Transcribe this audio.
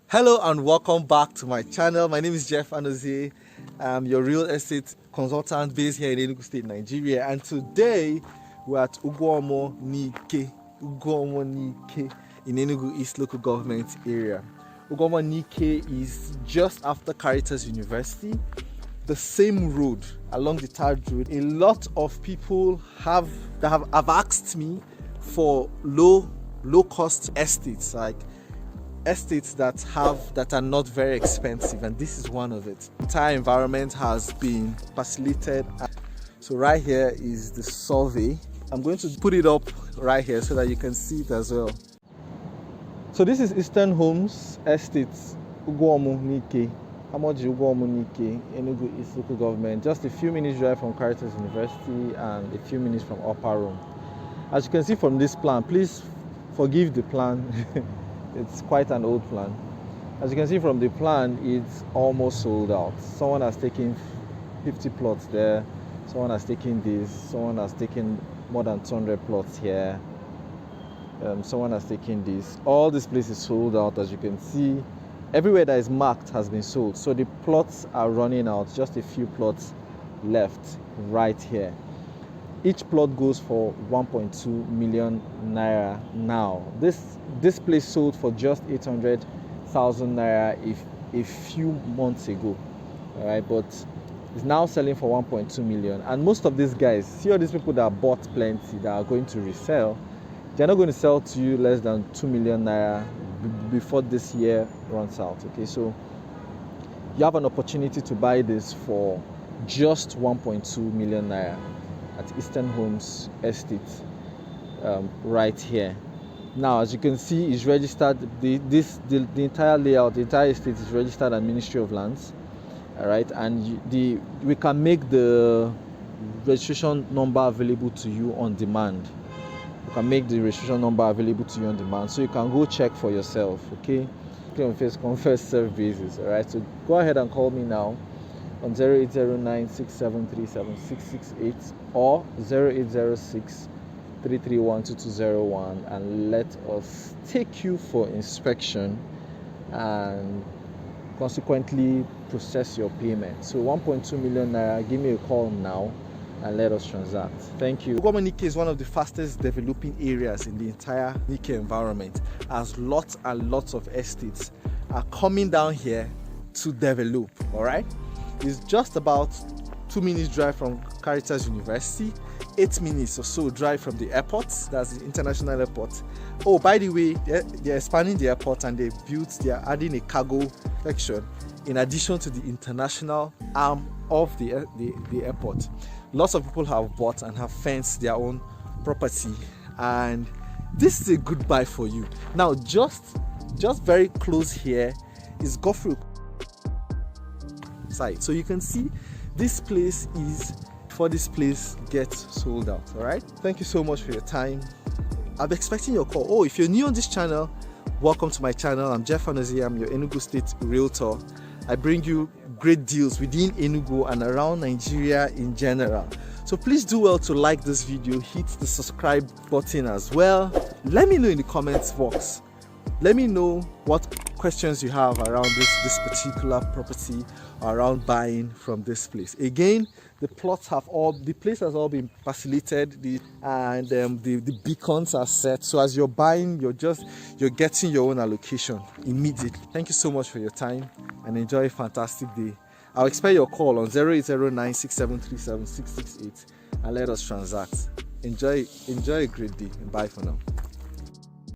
Hello and welcome back to my channel. My name is Anozie. I'm your real estate consultant based here in Enugu State, Nigeria. And today we're at Ugwuomu in Enugu East local government area. Ugwuomu is just after Caritas University, the same road along the third road. A lot of people have asked me for low cost estates, like estates that are not very expensive, and this is one of it. The entire environment has been parcellated. So right here is the survey. I'm going to put it up right here so that you can see it as well. So this is Eastern Homes Estates, Ugwuomu Nike, Amorji Ugwuomu Nike, Enugu East local government. Just a few minutes drive from Caritas University and a few minutes from Upper Room. As you can see from this plan, please forgive the plan. It's quite an old plan. As you can see from the plan, it's almost sold out. Someone has taken 50 plots there. Someone has taken this. Someone has taken more than 200 plots here. Someone has taken this. All this place is sold out. As you can see, everywhere that is marked has been sold. So the plots are running out. Just a few plots left right here. Each plot goes for 1.2 million naira now. This place sold for just 800,000 naira a few months ago. All right, but it's now selling for 1.2 million. And most of these guys, see all these people that bought plenty that are going to resell, they're not going to sell to you less than 2 million naira before this year runs out. Okay, so you have an opportunity to buy this for just 1.2 million naira at Eastern Homes Estate, right here. Now, as you can see, it's registered. The entire layout, the entire estate is registered at Ministry of Lands. All right, and we can make the registration number available to you on demand. We can make the registration number available to you on demand, so you can go check for yourself. Okay, on first come first serve basis. All right, so go ahead and call me now on 0809-6737-668 or 0806-331-2201 and let us take you for inspection and consequently process your payment. So 1.2 million naira, give me a call now and let us transact. Thank you. Ugwuomu Nike is one of the fastest developing areas in the entire Nike environment, as lots and lots of estates are coming down here to develop. All right, it's just about 2 minutes drive from Caritas University, 8 minutes or so drive from the airport, that's the International Airport. Oh, by the way, they're expanding the airport and they're adding a cargo section in addition to the international arm of the airport. Lots of people have bought and have fenced their own property, and this is a good buy for you. Now, just very close here is Godfrey site. So you can see this place gets sold out. All right, thank you so much for your time. I'll be expecting your call. Oh, if you're new on this channel, welcome to my channel. I'm Anozie. I'm your Enugu State realtor. I bring you great deals within Enugu and around Nigeria in general. So please do well to like this video, hit the subscribe button as well. Let me know in the comments box. Let me know what questions you have around this particular property, or around buying from this place. Again, the place has all been parcellated, and the beacons are set. So as you're buying, you're getting your own allocation immediately. Thank you so much for your time and enjoy a fantastic day. I'll expect your call on 0809-6737-668 and let us transact. Enjoy a great day. Bye for now.